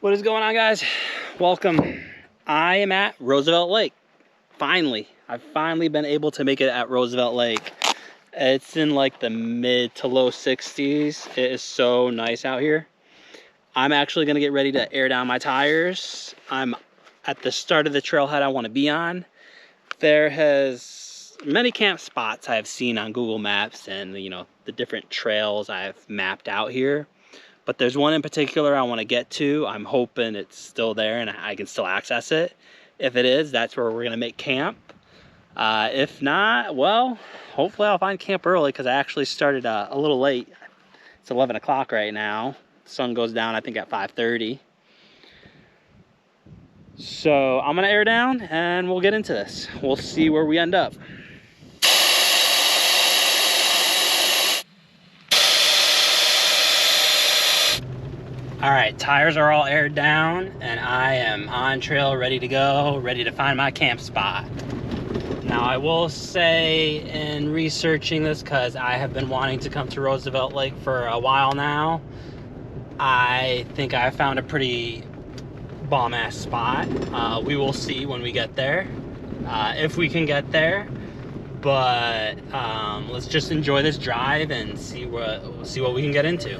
What is going on, guys? Welcome. I am at Roosevelt Lake. I've finally been able to make it at Roosevelt Lake. It's in like the mid to low 60s. It is so nice out here. I'm actually gonna get ready to air down my tires. I'm at the start of the trailhead I want to be on. There has many camp spots I've seen on Google Maps and the different trails I've mapped out here. But there's one in particular I want to get to. I'm hoping it's still there and I can still access it. If it is, that's where we're gonna make camp. If not, well, hopefully I'll find camp early because I actually started a little late. It's 11 o'clock right now. The sun goes down, I think, at 5:30. So I'm gonna air down and we'll get into this. We'll see where we end up. All right, tires are all aired down and I am on trail, ready to go, ready to find my camp spot. Now I will say, in researching this, because I have been wanting to come to Roosevelt Lake for a while now, I think I found a pretty bomb ass spot. We will see when we get there, if we can get there. But let's just enjoy this drive and see what we can get into.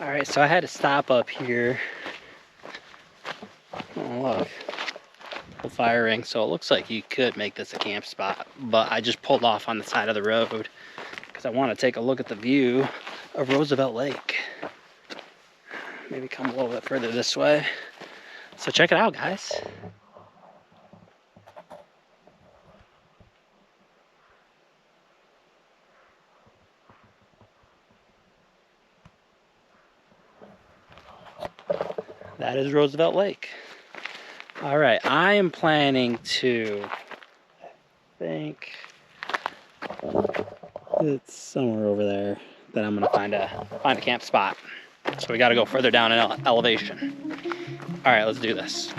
Alright, so I had to stop up here. Oh, look. Firing, so it looks like you could make this a camp spot, but I just pulled off on the side of the road because I want to take a look at the view of Roosevelt Lake. Maybe come a little bit further this way. So check it out, guys. That is Roosevelt Lake. All right, I am planning to, I think it's somewhere over there that I'm gonna find a camp spot. So we gotta go further down in elevation. All right, let's do this.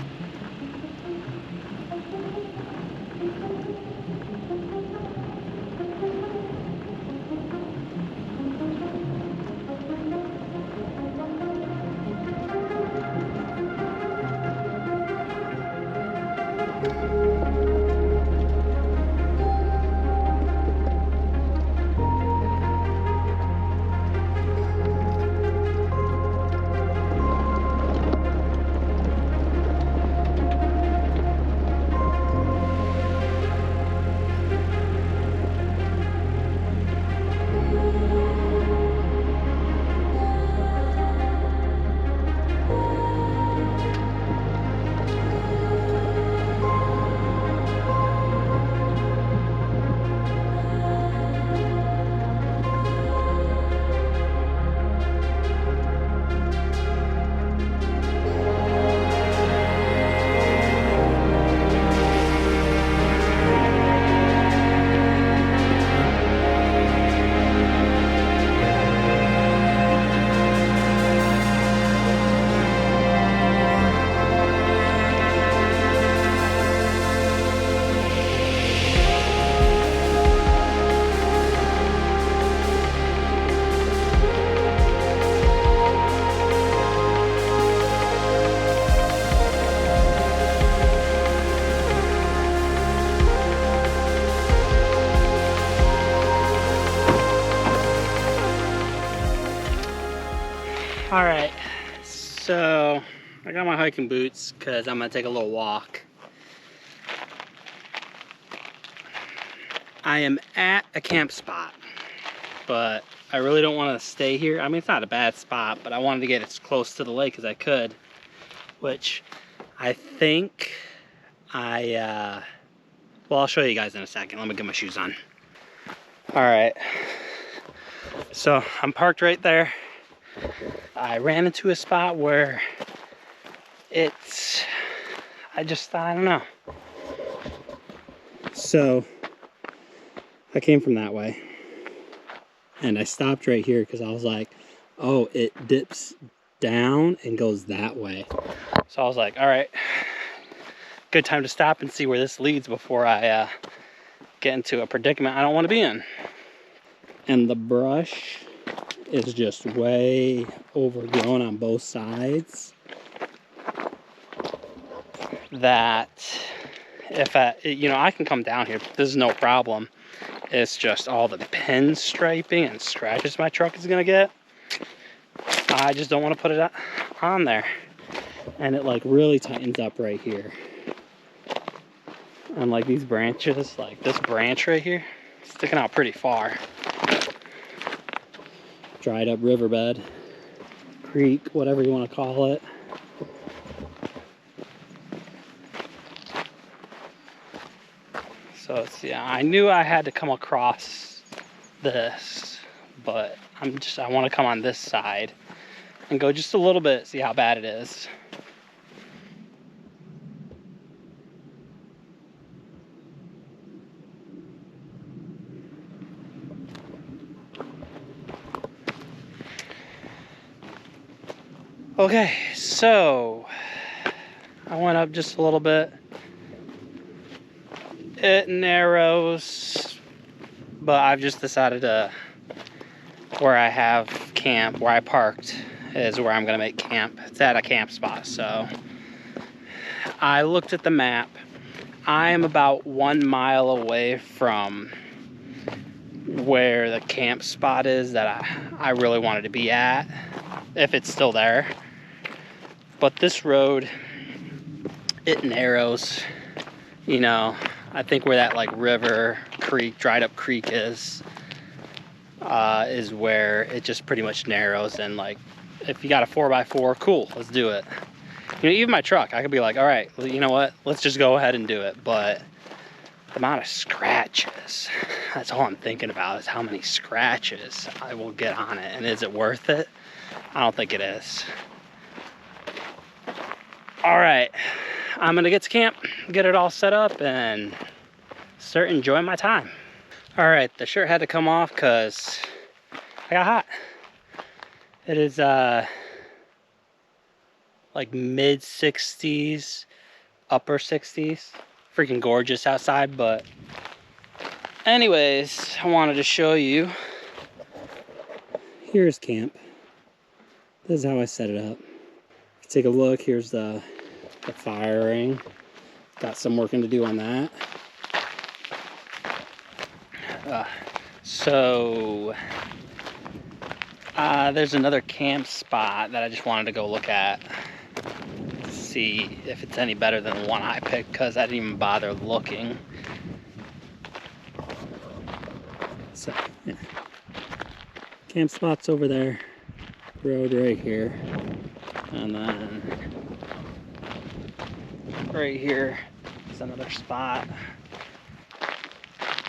All right, so I got my hiking boots because I'm gonna take a little walk. I am at a camp spot, but I really don't want to stay here. I mean, it's not a bad spot, but I wanted to get as close to the lake as I could, which I think well, I'll show you guys in a second. Let me get my shoes on. All right, so I'm parked right there. I ran into a spot where I don't know. So I came from that way and I stopped right here because I was like, oh, it dips down and goes that way. So I was like, all right, good time to stop and see where this leads before I get into a predicament I don't want to be in. And the brush is just way overgrown on both sides. That if I can come down here, this is no problem. It's just all the pin striping and scratches my truck is gonna get. I just don't want to put it on there. And it like really tightens up right here. And like these branches, like this branch right here, sticking out pretty far. Dried up riverbed, creek, whatever you want to call it. So yeah, I knew I had to come across this, but I want to come on this side and go just a little bit, see how bad it is. Okay, so I went up just a little bit. It narrows, but I've just decided where I have camp, where I parked, is where I'm gonna make camp. It's at a camp spot, so I looked at the map. I am about 1 mile away from where the camp spot is that I really wanted to be at, if it's still there. But this road, it narrows, you know. I think where that like river, creek, dried up creek is where it just pretty much narrows. And like, if you got a 4x4, cool, let's do it. You know, even my truck, I could be like, all right, well, you know what? Let's just go ahead and do it. But the amount of scratches, that's all I'm thinking about, is how many scratches I will get on it. And is it worth it? I don't think it is. All right, I'm gonna get to camp, get it all set up, and start enjoying my time. All right, the shirt had to come off because I got hot. It is like mid 60s, upper 60s. Freaking gorgeous outside, but anyways, I wanted to show you. Here's camp. This is how I set it up. Take a look, here's the fire ring. Got some working to do on that. There's another camp spot that I just wanted to go look at. See if it's any better than the one I picked, because I didn't even bother looking. So, yeah. Camp spot's over there. Road right here. And then right here is another spot.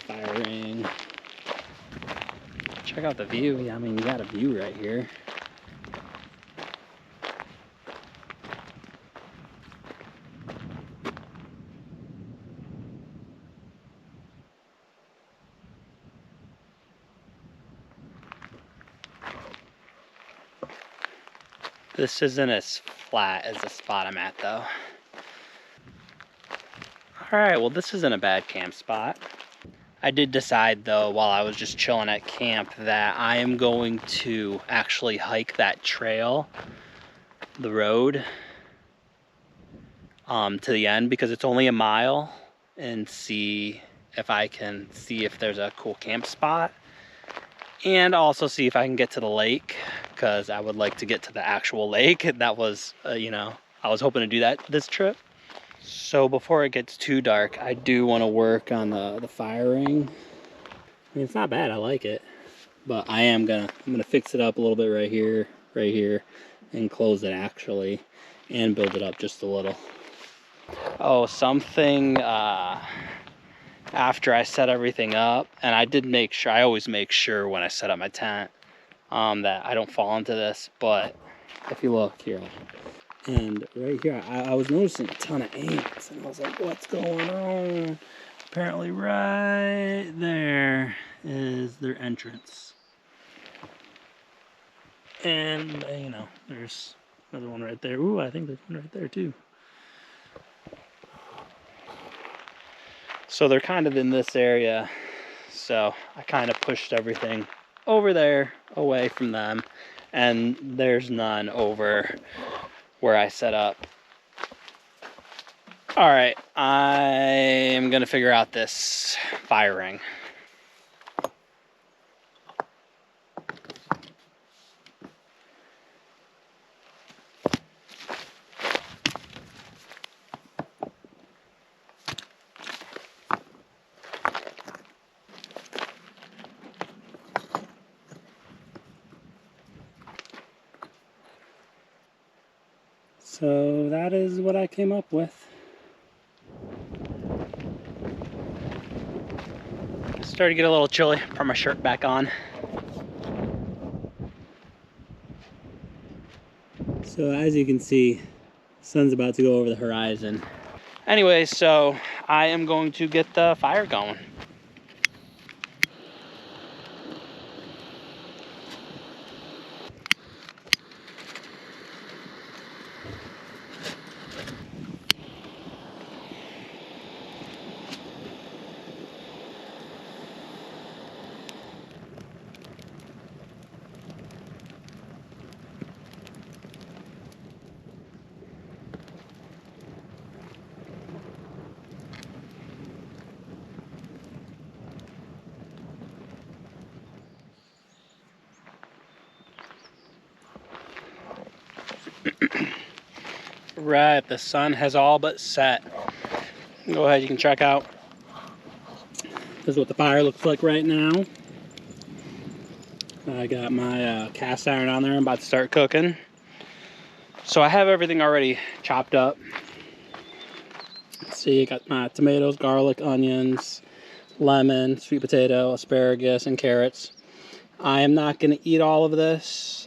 Fire ring. Check out the view. Yeah, I mean, you got a view right here. This isn't as flat as the spot I'm at, though. Alright, well, this isn't a bad camp spot. I did decide, though, while I was just chilling at camp, that I am going to actually hike that trail, the road, to the end, because it's only a mile, and see if I can see if there's a cool camp spot. And also see if I can get to the lake, because I would like to get to the actual lake. That was, you know, I was hoping to do that this trip. So before it gets too dark, I do want to work on the firing. I mean, it's not bad, I like it. But I'm gonna fix it up a little bit right here, and close it actually, and build it up just a little. Oh, something after I set everything up, and I did make sure, I always make sure when I set up my tent that I don't fall into this, but if you look here, and right here, I was noticing a ton of ants, and I was like, what's going on? Apparently right there is their entrance. And, you know, there's another one right there. Ooh, I think there's one right there too. So they're kind of in this area. So I kind of pushed everything over there, away from them. And there's none over where I set up. All right, I am gonna figure out this firing. So that is what I came up with. Started to get a little chilly. Put my shirt back on. So as you can see, the sun's about to go over the horizon. Anyway, so I am going to get the fire going. Right, the sun has all but set. Go ahead, you can check out. This is what the fire looks like right now. I got my cast iron on there. I'm about to start cooking. So I have everything already chopped up. Let's see, I got my tomatoes, garlic, onions, lemon, sweet potato, asparagus, and carrots. I am not going to eat all of this.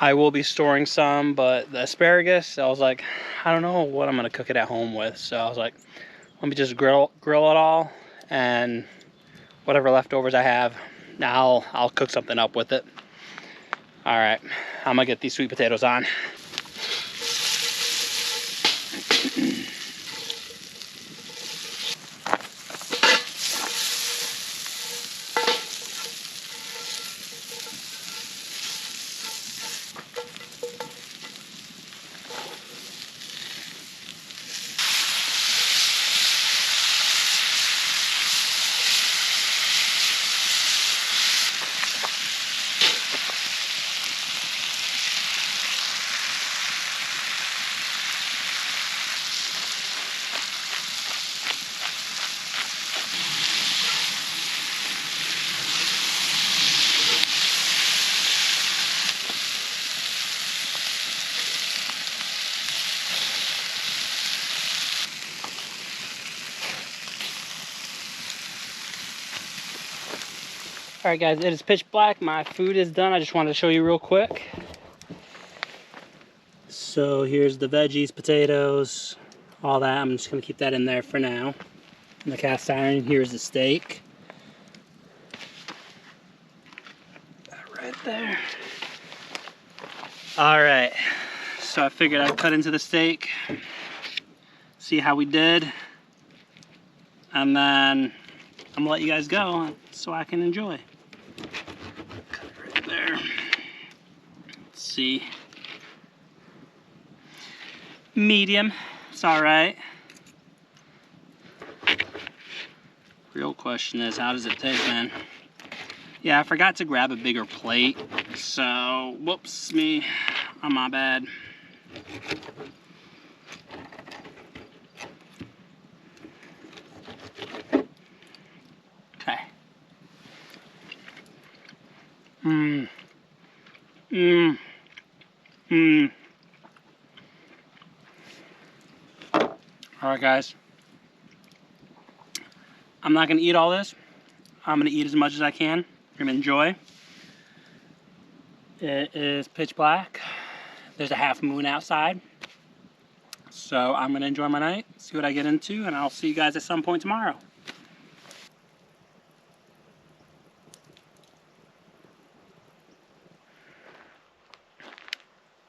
I will be storing some, but the asparagus, I was like, I don't know what I'm going to cook it at home with. So I was like, let me just grill it all, and whatever leftovers I have, now I'll cook something up with it. All right, I'm going to get these sweet potatoes on. All right, guys, it is pitch black. My food is done. I just wanted to show you real quick. So here's the veggies, potatoes, all that. I'm just gonna keep that in there for now. And the cast iron, here's the steak. That right there. All right, so I figured I'd cut into the steak, see how we did, and then I'm gonna let you guys go so I can enjoy. Cut it right there. Let's see. Medium, it's all right. Real question is, how does it taste, man? Yeah, I forgot to grab a bigger plate, so whoops me, on my bad. Okay. All right, guys. I'm not gonna eat all this. I'm gonna eat as much as I can. I'm gonna enjoy. It is pitch black. There's a half moon outside. So I'm gonna enjoy my night, see what I get into, and I'll see you guys at some point tomorrow.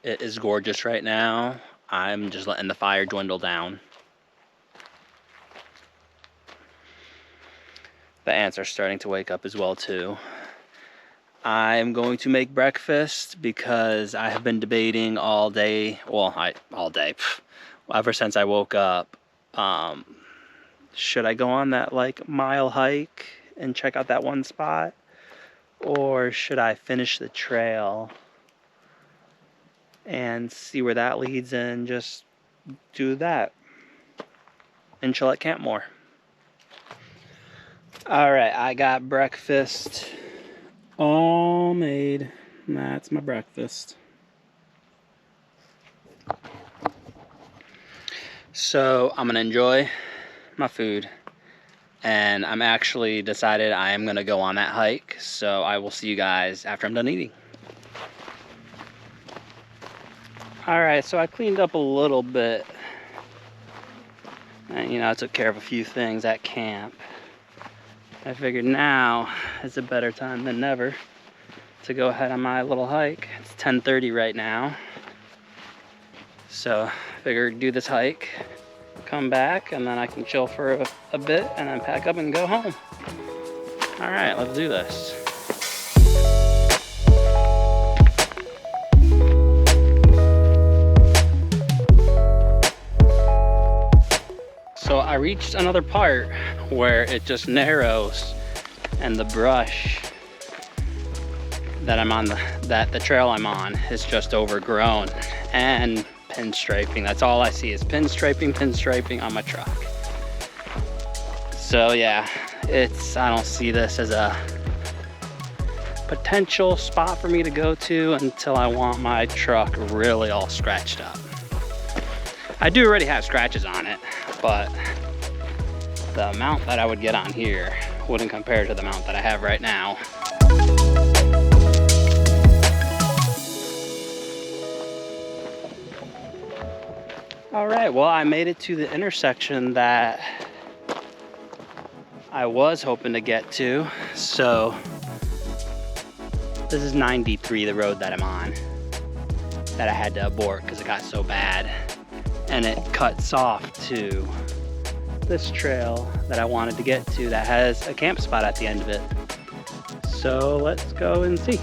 It is gorgeous right now. I'm just letting the fire dwindle down. The ants are starting to wake up as well too. I'm going to make breakfast because I have been debating all day, well, all day, ever since I woke up. Should I go on that like mile hike and check out that one spot? Or should I finish the trail and see where that leads and just do that and chill at camp more? All right, I got breakfast all made. That's my breakfast. So I'm gonna enjoy my food, and I'm actually decided I am gonna go on that hike. So I will see you guys after I'm done eating. All right, so I cleaned up a little bit, and I took care of a few things at camp. I figured now is a better time than never to go ahead on my little hike. It's 10:30 right now. So I figured do this hike, come back, and then I can chill for a bit and then pack up and go home. All right, let's do this. So I reached another part where it just narrows and the brush that I'm on, the trail I'm on is just overgrown and pinstriping. That's all I see is pinstriping on my truck. So yeah, I don't see this as a potential spot for me to go to until I want my truck really all scratched up. I do already have scratches on it, but the amount that I would get on here wouldn't compare to the amount that I have right now. All right, well, I made it to the intersection that I was hoping to get to. So this is 93, the road that I'm on, that I had to abort because it got so bad. And it cuts off to this trail that I wanted to get to that has a camp spot at the end of it. So let's go and see.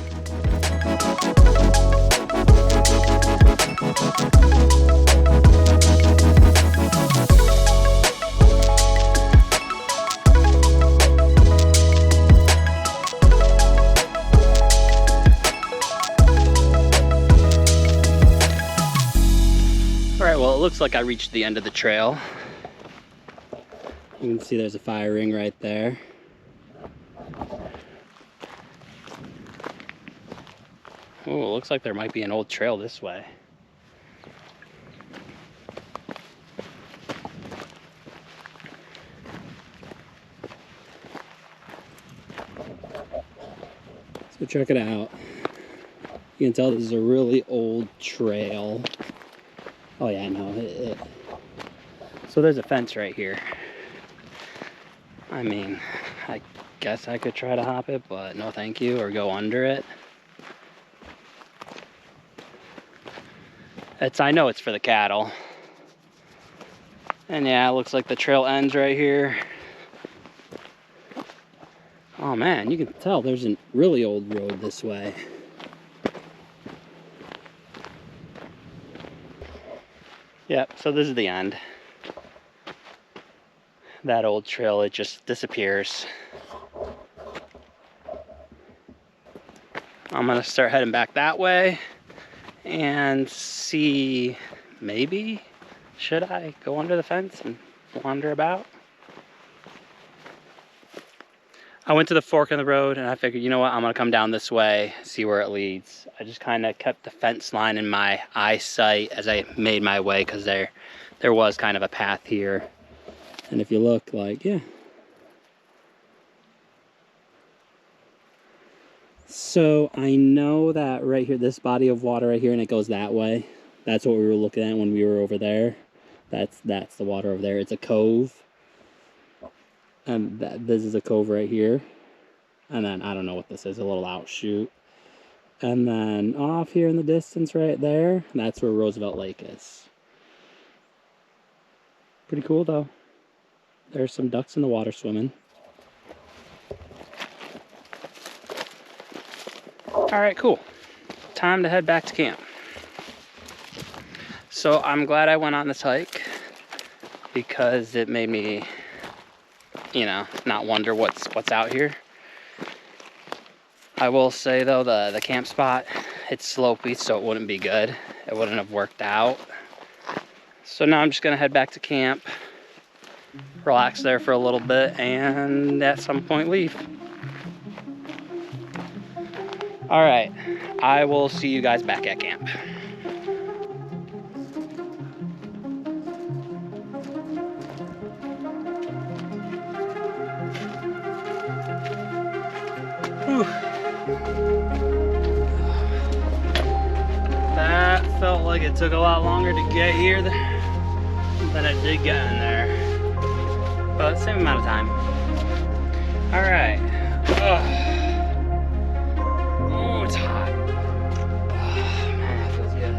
Well, it looks like I reached the end of the trail. You can see there's a fire ring right there. Oh, it looks like there might be an old trail this way. So check it out. You can tell this is a really old trail. Oh yeah, I know. So there's a fence right here. I mean, I guess I could try to hop it, but no thank you, or go under it. I know it's for the cattle. And yeah, it looks like the trail ends right here. Oh man, you can tell there's a really old road this way. Yep, so this is the end. That old trail, it just disappears. I'm gonna start heading back that way and see maybe should I go under the fence and wander about? I went to the fork in the road and I figured, you know what, I'm gonna come down this way, see where it leads. I just kind of kept the fence line in my eyesight as I made my way, because there was kind of a path here. And if you look, like, yeah. So I know that right here, this body of water right here, and it goes that way. That's what we were looking at when we were over there. That's the water over there. It's a cove. And this is a cove right here. And then, I don't know what this is, a little outshoot. And then off here in the distance right there, that's where Roosevelt Lake is. Pretty cool though. There's some ducks in the water swimming. All right, cool. Time to head back to camp. So I'm glad I went on this hike, because it made me, you know, not wonder what's out here. I will say though, the camp spot, it's slopey, so it wouldn't be good. It wouldn't have worked out. So now I'm just gonna head back to camp, relax there for a little bit, and at some point leave. All right, I will see you guys back at camp. Whew. That felt like it took a lot longer to get here than it did get in there. But same amount of time. All right. Oh, it's hot. Oh, man, that feels good.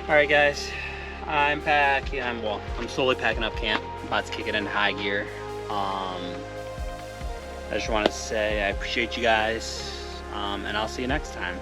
Alright guys, I'm slowly packing up camp. I'm about to kick it into high gear. I just want to say I appreciate you guys, and I'll see you next time.